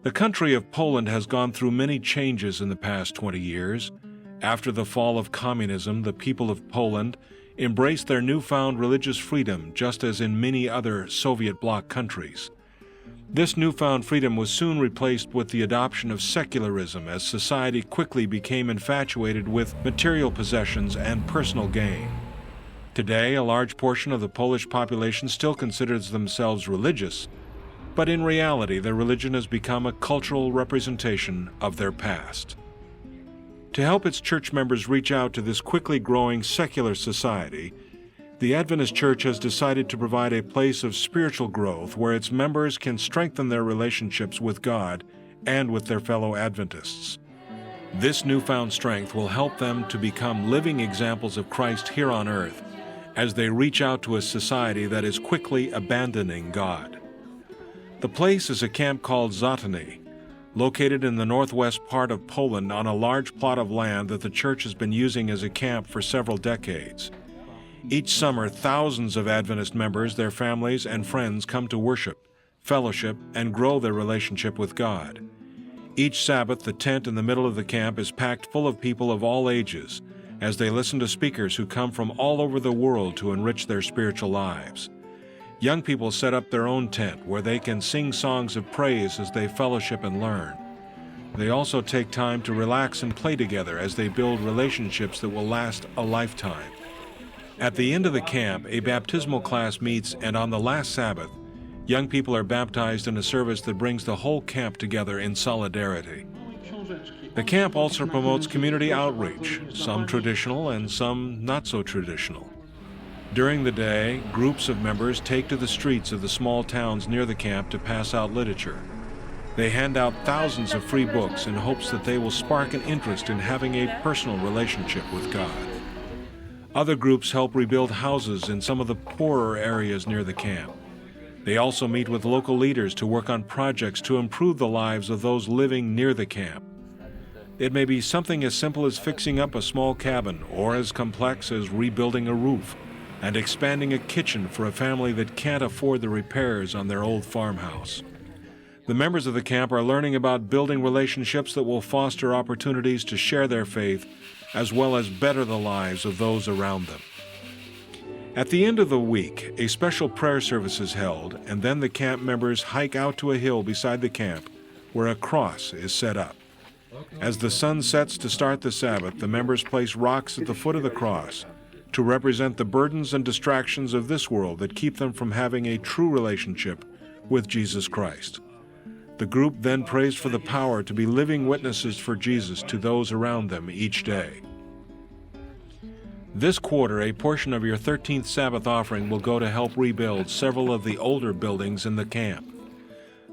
The country of Poland has gone through many changes in the past 20 years. After the fall of communism, the people of Poland embraced their newfound religious freedom, just as in many other Soviet bloc countries. This newfound freedom was soon replaced with the adoption of secularism as society quickly became infatuated with material possessions and personal gain. Today, a large portion of the Polish population still considers themselves religious, but in reality, their religion has become a cultural representation of their past. To help its church members reach out to this quickly growing secular society, the Adventist Church has decided to provide a place of spiritual growth where its members can strengthen their relationships with God and with their fellow Adventists. This newfound strength will help them to become living examples of Christ here on earth as they reach out to a society that is quickly abandoning God. The place is a camp called Zatony, located in the northwest part of Poland on a large plot of land that the church has been using as a camp for several decades. Each summer, thousands of Adventist members, their families, and friends come to worship, fellowship, and grow their relationship with God. Each Sabbath, the tent in the middle of the camp is packed full of people of all ages as they listen to speakers who come from all over the world to enrich their spiritual lives. Young people set up their own tent where they can sing songs of praise as they fellowship and learn. They also take time to relax and play together as they build relationships that will last a lifetime. At the end of the camp, a baptismal class meets, and on the last Sabbath, young people are baptized in a service that brings the whole camp together in solidarity. The camp also promotes community outreach, some traditional and some not so traditional. During the day, groups of members take to the streets of the small towns near the camp to pass out literature. They hand out thousands of free books in hopes that they will spark an interest in having a personal relationship with God. Other groups help rebuild houses in some of the poorer areas near the camp. They also meet with local leaders to work on projects to improve the lives of those living near the camp. It may be something as simple as fixing up a small cabin, or as complex as rebuilding a roof and expanding a kitchen for a family that can't afford the repairs on their old farmhouse. The members of the camp are learning about building relationships that will foster opportunities to share their faith as well as better the lives of those around them. At the end of the week, a special prayer service is held, and then the camp members hike out to a hill beside the camp where a cross is set up. As the sun sets to start the Sabbath, the members place rocks at the foot of the cross to represent the burdens and distractions of this world that keep them from having a true relationship with Jesus Christ. The group then prays for the power to be living witnesses for Jesus to those around them each day. This quarter, a portion of your 13th Sabbath offering will go to help rebuild several of the older buildings in the camp.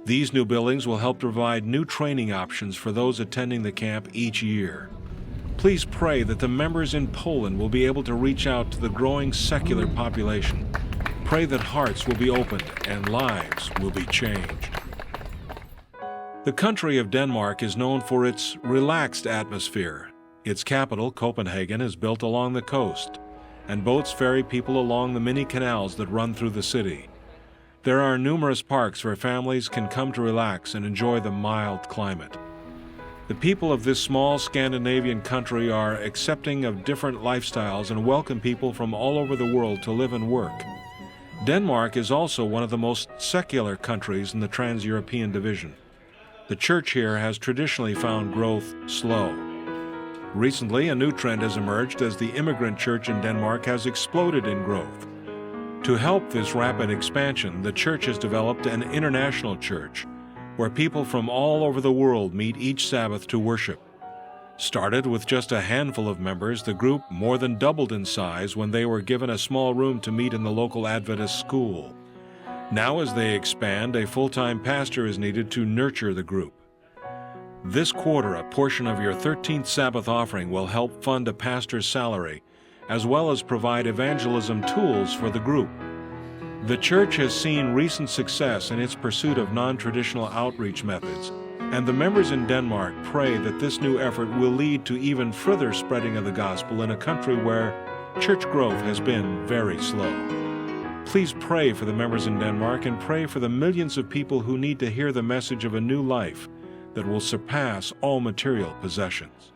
These new buildings will help provide new training options for those attending the camp each year. Please pray that the members in Poland will be able to reach out to the growing secular population. Pray that hearts will be opened and lives will be changed. The country of Denmark is known for its relaxed atmosphere. Its capital, Copenhagen, is built along the coast, and boats ferry people along the many canals that run through the city. There are numerous parks where families can come to relax and enjoy the mild climate. The people of this small Scandinavian country are accepting of different lifestyles and welcome people from all over the world to live and work. Denmark is also one of the most secular countries in the Trans-European division. The church here has traditionally found growth slow. Recently, a new trend has emerged as the immigrant church in Denmark has exploded in growth. To help this rapid expansion, the church has developed an international church where people from all over the world meet each Sabbath to worship. Started with just a handful of members, the group more than doubled in size when they were given a small room to meet in the local Adventist school. Now, as they expand, a full-time pastor is needed to nurture the group. This quarter, a portion of your 13th Sabbath offering will help fund a pastor's salary, as well as provide evangelism tools for the group. The church has seen recent success in its pursuit of non-traditional outreach methods, and the members in Denmark pray that this new effort will lead to even further spreading of the gospel in a country where church growth has been very slow. Please pray for the members in Denmark and pray for the millions of people who need to hear the message of a new life that will surpass all material possessions.